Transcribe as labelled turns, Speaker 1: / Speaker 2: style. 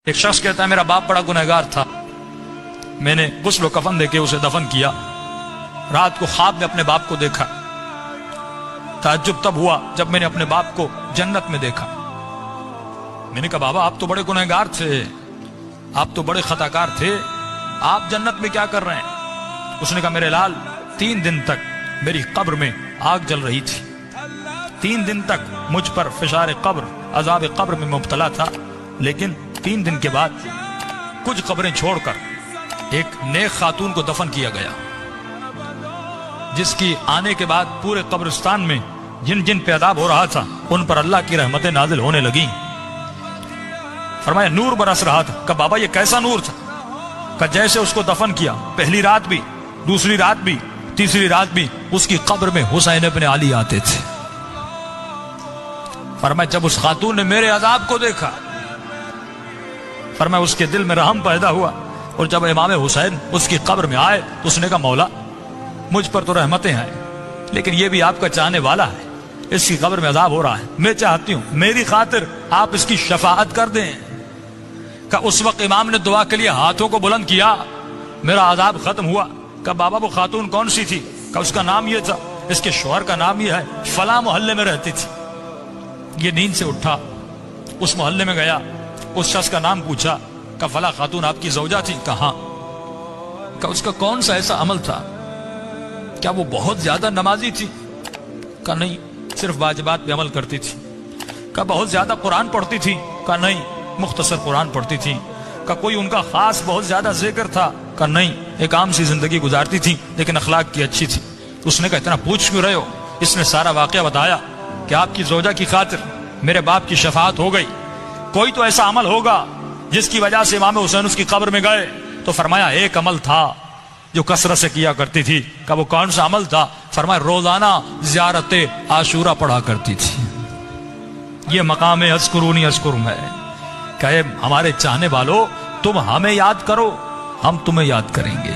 Speaker 1: ایک شخص کہتا ہے میرا باپ بڑا گنہگار تھا، میں نے غسل و کفن دے کے اسے دفن کیا، رات کو خواب میں اپنے باپ کو دیکھا، تعجب تب ہوا جب میں نے اپنے باپ کو جنت میں دیکھا۔ میں نے کہا بابا آپ تو بڑے گنہگار تھے، آپ تو بڑے خطاکار تھے، آپ جنت میں کیا کر رہے ہیں؟ اس نے کہا میرے لال 3 دن تک میری قبر میں آگ جل رہی تھی، 3 دن تک مجھ پر فشار قبر عذاب قبر میں مبتلا تھا، لیکن 3 دن کے بعد کچھ قبریں چھوڑ کر ایک نیک خاتون کو دفن کیا گیا، جس کی آنے کے بعد پورے قبرستان میں جن جن پہ عذاب ہو رہا تھا ان پر اللہ کی رحمتیں نازل ہونے لگیں۔ فرمایا نور برس رہا تھا۔ کہا بابا یہ کیسا نور تھا؟ کہا جیسے اس کو دفن کیا پہلی رات بھی، دوسری رات بھی، تیسری رات بھی اس کی قبر میں حسین ابن علی آتے تھے۔ فرمایا جب اس خاتون نے میرے عذاب کو دیکھا، فرمایا اس کے دل میں رحم پیدا ہوا، اور جب امام حسین اس کی قبر میں آئے تو اس نے کہا مولا مجھ پر تو رحمتیں ہیں، لیکن یہ بھی آپ کا چاہنے والا ہے، اس کی قبر میں عذاب ہو رہا ہے، میں چاہتی ہوں میری خاطر آپ اس کی شفاعت کر دیں۔ کہ اس وقت امام نے دعا کے لیے ہاتھوں کو بلند کیا، میرا عذاب ختم ہوا۔ کہ بابا وہ خاتون کون سی تھی؟ کہ اس کا نام یہ تھا، اس کے شوہر کا نام یہ ہے، فلاں محلے میں رہتی تھی۔ یہ نیند سے اٹھا، اس محلے میں گیا، اس شخص کا نام پوچھا، کہ فلاں خاتون آپ کی زوجہ تھی؟ کہا۔ کہ اس کا کون سا ایسا عمل تھا؟ کیا وہ بہت زیادہ نمازی تھی؟ کہ نہیں، صرف واجبات پہ عمل کرتی تھی۔ کہ بہت زیادہ قرآن پڑھتی تھی؟ کہ نہیں، مختصر قرآن پڑھتی تھی۔ کہ کوئی ان کا خاص بہت زیادہ ذکر تھا؟ کہ نہیں، ایک عام سی زندگی گزارتی تھی لیکن اخلاق کی اچھی تھی۔ اس نے کہا اتنا پوچھ کیوں رہے ہو؟ اس نے سارا واقعہ بتایا کہ آپ کی زوجہ کی خاطر میرے باپ کی شفاعت ہو گئی، کوئی تو ایسا عمل ہوگا جس کی وجہ سے امام حسین اس کی قبر میں گئے۔ تو فرمایا ایک عمل تھا جو کثرت سے کیا کرتی تھی۔ کہ وہ کون سا عمل تھا؟ فرمایا روزانہ زیارت عاشورہ پڑھا کرتی تھی۔ یہ مقام اذکرونی اذکرکم ہے کہ ہمارے چاہنے والوں تم ہمیں یاد کرو، ہم تمہیں یاد کریں گے۔